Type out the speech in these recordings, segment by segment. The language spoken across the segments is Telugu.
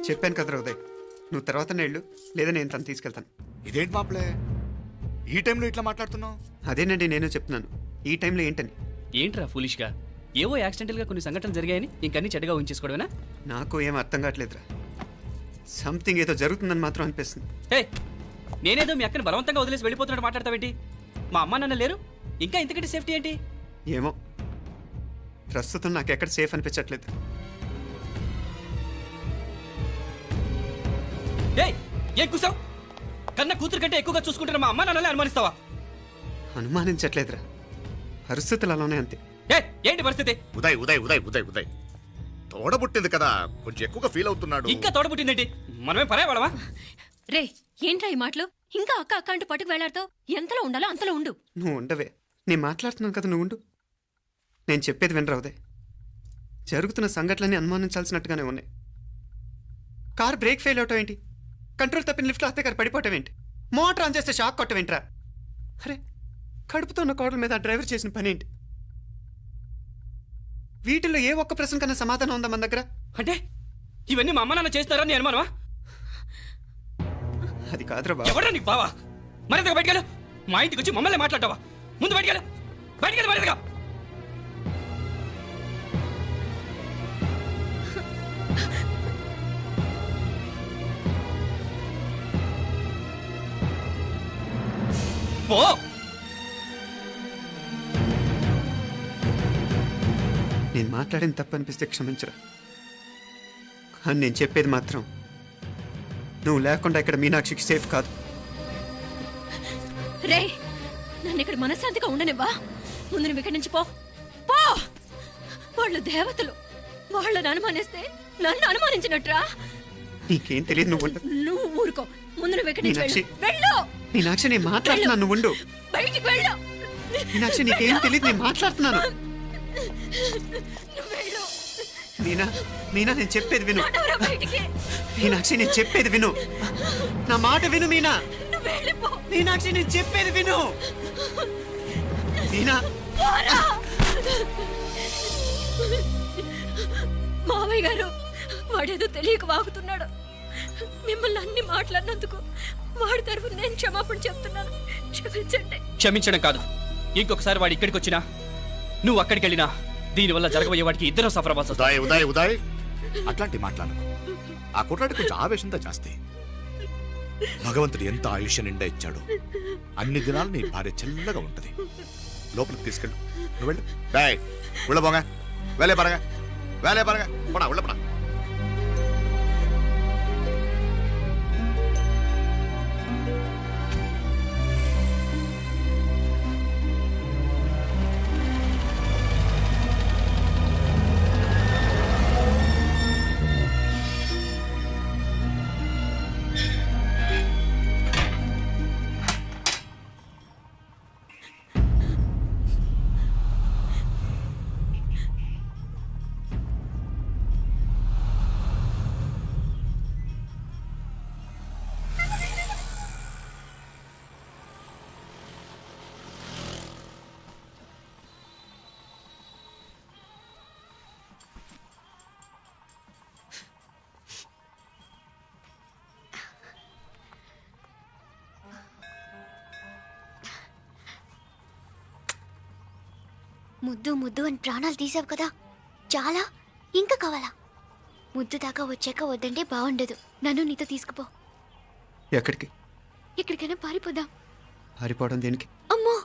చెప్పాను కదరా ఉదయ్, నువ్వు తర్వాత నేళ్ళు లేదా నేను తను తీసుకెళ్తాను. ఇదేంటి మాప్లే ఈ టైంలో ఇట్లా మాట్లాడుతున్నావు? అదేనండి నేను చెప్తున్నాను, ఈ టైంలో ఏంటని. ఏంట్రా ఫులిష్గా ఏవో యాక్సిడెంటల్గా కొన్ని సంఘటనలు జరిగాయని ఇంకన్నీ చెడ్డగా ఉంచేసుకోవడమేనా? నాకు ఏం అర్థం కావట్లేదురా, సంథింగ్ ఏదో జరుగుతుందని మాత్రం అనిపిస్తుంది. హే, నేనేదో మీ అక్కని బలవంతంగా వదిలేసి వెళ్ళిపోతున్నట్టు మాట్లాడతావేంటి? మా అమ్మ నాన్న లేరు, ఇంకా ఇంతకంటే సేఫ్టీ ఏంటి? ఏమో, ప్రస్తుతం నాకు ఎక్కడ సేఫ్ అనిపించట్లేదు. ఏయ్, ఏం కూసావు? కన్న కూతురు కంటే ఎక్కువగా చూసుకుంటున్న మా అమ్మ నాన్నలే అనుమానిస్తావా? అనుమానించట్లేదురా, పరిస్థితులు అలానే అంతే. ఏ ఏంటి పరిస్థితి? ఉదయ్ ఉదయ్ ఉదయ్ ఉదయ్ ఉదయ్ తోడబుట్టింది కదా, కొంచెం ఎక్కువగా ఫీల్ అవుతున్నాడు. ఇంకా తోడబుట్టిందేంటి? మనమే పరాయవాడవా? రే, ఏంట్రా ఈ మాటలు? ఇంకా అక్క అక్క అంటూ పట్టుకు వెళ్లాడుతావు. ఎంతలో ఉండాలో అంతలో ఉండు. నువ్వు ఉండవే, నేను మాట్లాడుతున్నాను కదా, నువ్వు ఉండు. నేను చెప్పేది వినరా ఉదయ్, జరుగుతున్న సంఘటనలన్నీ అనుమానించాల్సినట్టుగానే ఉన్నాయి. కార్ బ్రేక్ ఫెయిల్ అవటం ఏంటి, కంట్రోల్ తప్పిన లిఫ్ట్లో అత్తే గారు పడిపోవటం ఏంటి, మోటార్ ఆన్ చేస్తే షాక్ కొట్టం ఏంట్రా? అరే, కడుపుతో ఉన్న కోడల మీద ఆ డ్రైవర్ చేసిన పని ఏంటి? వీటిల్లో ఏ ఒక్క ప్రశ్న కన్నా సమాధానం ఉందా మన దగ్గర? అంటే ఇవన్నీ మా అమ్మ నాన్న చేస్తారని నేను అనుమానమా? అది కాదురా బాబు. ఎవరా నీకు బావా? మరింతగా బయటకెళ్ళు. మా ఇంటికి వచ్చి మమ్మల్ని మాట్లాడతావా? ముందు బయటకెళ్ళు, బయటకెళ్ళు మరింతగా. పో. నేను మాట్లాడిన తప్పు అనిపిస్తే క్షమించరా, కానీ నేను చెప్పేది మాత్రం నువ్వు లేకుండా ఇక్కడ మీనాక్షికి సేఫ్ కాదు. రే, నన్ను ఇక్కడ మనశ్శాంతిగా ఉండనివ్వా. ముందు నువ్వు ఇక్కడి నుంచి పో. పో. వాళ్ళు దేవతలు, వాళ్ళని అనుమానిస్తే నన్ను అనుమానించినట్రా. నీకేం తెలియదు, నువ్వు ఉండు. నువ్వు ఊరుకో. ముందు నువ్వు ఇక్కడి నుంచి మీనాక్షి, వెళ్ళు. మీనాక్షి నేను మాట్లాడుతున్నాను, నువ్వు ఉండు. బయటికి వెళ్ళు. మీనాక్షి నీకేం తెలియదు, నేను మాట్లాడుతున్నాను. నువ్వు వెళ్ళు. మీనా, మీనా నేను చెప్పేది విను. నడవరా బయటికి. మీనాక్షి నేను చెప్పేది విను, నా మాట విను మీనా. నువ్వు వెళ్ళిపో. మీనాక్షి నేను చెప్పేది విను. మీనా, పోరా. మావయ్య గారు, వాడేదో తెలియక వాగుతున్నాడు. మిమ్మల్ని అన్ని మాట్లాడినందుకు వాడి తరఫున నేను క్షమాపణ చెప్తున్నాను. క్షమించండి. క్షమించడం కాదు, ఇంకొకసారి వాడు ఇక్కడికి వచ్చినా నువ్వు అక్కడికి వెళ్ళినా దీనివల్ల జరగబోయే వాడికి ఇద్దరు సఫర్ అవ్వాల్సి వస్తుంది. ఉదయ్ ఉదయ్ ఉదయ్ అట్లాంటి మాట్లాడు. ఆ కుట్రాడి కొంచెం ఆవేశంతో జాస్తి. భగవంతుడు ఎంత ఆయుష్య నిండా ఇచ్చాడు, అన్ని దినాలు నీ భార్య చల్లగా ఉంటది. లోపలికి తీసుకెళ్ళు, నువ్వు వెళ్ళు. బాయ్ ఉళ్ళ పోగా, వేలే పరగా, వేలే పరగా, పడా ఉళ్ళ పడా. ముద్దు ముద్దు అని ప్రాణాలు తీసావు కదా, చాలా ఇంకా కావాలా? ముద్దు దాకా వచ్చాక వద్దంటే బాగుండదు. నన్ను నీతో తీసుకుపో. ఎక్కడికి? ఎక్కడికైనా పారిపోదాం. పారిపోవడం దేనికి? అమ్మో,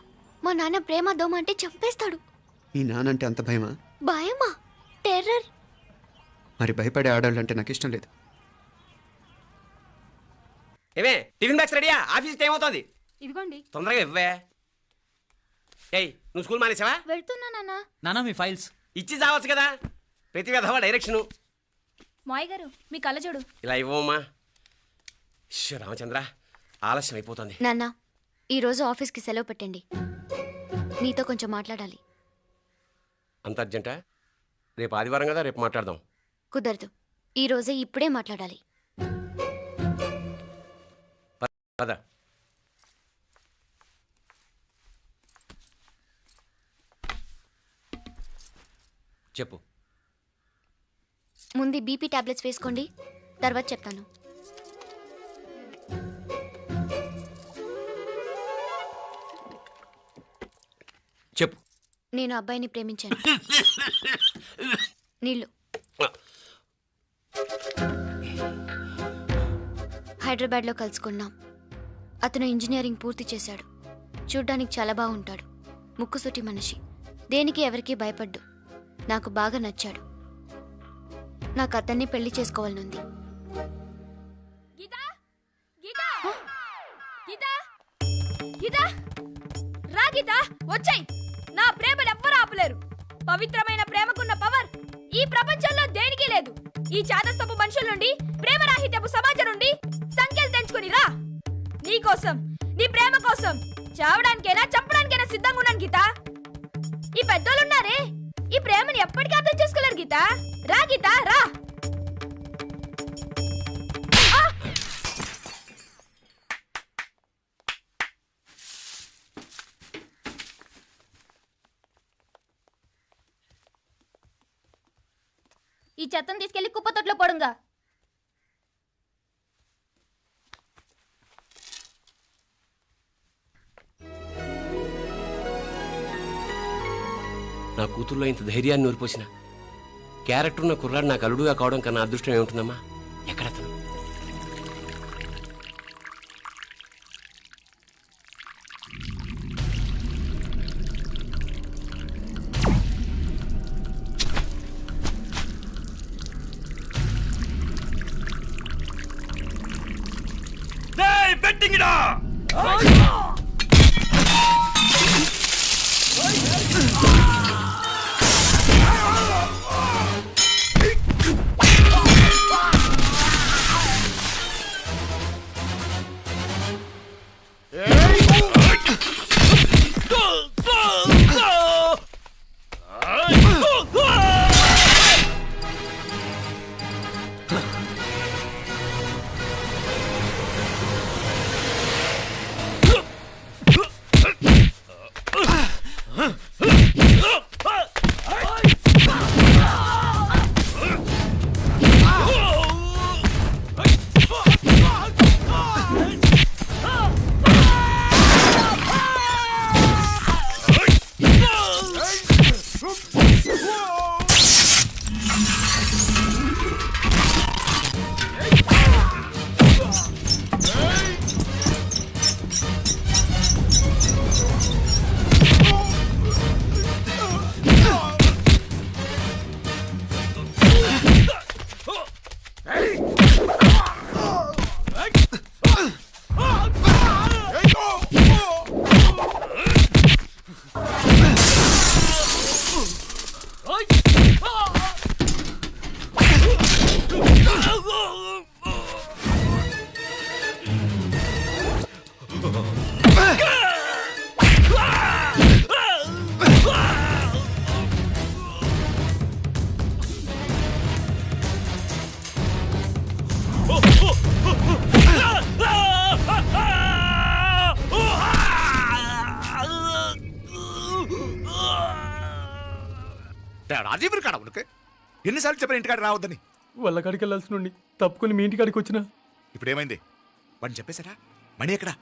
మా నాన్న ప్రేమ దోమ అంటే చంపేస్తాడు. మీ నానంటే అంత భయమా? భయమా? టెర్రర్. మరి భయపడే ఆడాళ్ళు అంటే నాకు ఇష్టం లేదు. ఏమే టిఫిన్ బ్యాగ్స్ రెడీయా? ఆఫీస్ టైం అవుతుంది. ఇదిగోండి. తొందరగా ఇవ్వే. ఏయ్, నువ్వు స్కూల్ మానేసావా? వెళ్తున్నా నాన్న. నానా మీ ఫైల్స్ ఇచ్చి చావచ్చు కదా, ప్రతి విధవా డైరెక్షను. మాయ్ గారు, మీ కళ్ళజోడు. ఇలా ఇవ్వమ్మా. రామచంద్ర, ఆలస్యం అయిపోతుంది. నాన్న, ఈరోజు ఆఫీస్కి సెలవు పెట్టండి. నీతో కొంచెం మాట్లాడాలి. అంత అర్జెంటా? రేపు ఆదివారం కదా, రేపు మాట్లాడదాం. కుదరదు, ఈరోజే ఇప్పుడే మాట్లాడాలి. పద. చెప్పు. ముందు బీపీ టాబ్లెట్స్ వేసుకోండి, తర్వాత చెప్తాను. చెప్పు. నేను అబ్బాయిని ప్రేమించాను. నీళ్ళు. హైదరాబాద్లో కలుసుకున్నాం. అతను ఇంజనీరింగ్ పూర్తి చేశాడు. చూడ్డానికి చాలా బాగుంటాడు. ముక్కుసూటి మనిషి. దేనికి ఎవరికీ భయపడ్డు. నాకు బాగా నచ్చాడు. నాకు అతన్ని పెళ్లి చేసుకోవాలనుంది. వచ్చాయి. నా ప్రేమను ఎవ్వరూ ఆపలేరు. పవిత్రమైన ప్రేమకున్న పవర్ ఈ ప్రపంచంలో దేనికి లేదు. ఈ చాదస్తపు మనుషుల నుండి, ప్రేమరాహిత్యపు సమాజం నుండి సంఖ్యలు తెంచుకుని రా. నీ కోసం, నీ ప్రేమ కోసం చావడానికైనా చంపడానికైనా సిద్ధంగా ఉన్నాను గీత. ఈ పెద్దోళ్ళున్నారే, ఈ ప్రేమని ఎప్పటికీ అర్థం చేసుకోలేరు గీత. రా గీత, రా. ఈ చెత్తను తీసుకెళ్లి కుప్పతొట్లో పడుంగా. నా కూతుర్లో ఇంత ధైర్యాన్ని నూరిపోసిన క్యారెక్టర్ ఉన్న కుర్రాడు నాకు అల్లుడుగా కావడం కన్నా అదృష్టం ఏముంటుందమ్మా? ఎక్కడతను? రాజీవుని కాడ ఉనకే ఎన్నిసార్లు చెప్పిన ఇంటికాడ రావద్దని. వాళ్ళ కాడికి వెళ్ళాల్సి నుండి తప్పుకుని మీ ఇంటికాడికి వచ్చినా ఇప్పుడు ఏమైంది? వాడిని చెప్పేశారా? మణి ఎక్కడా?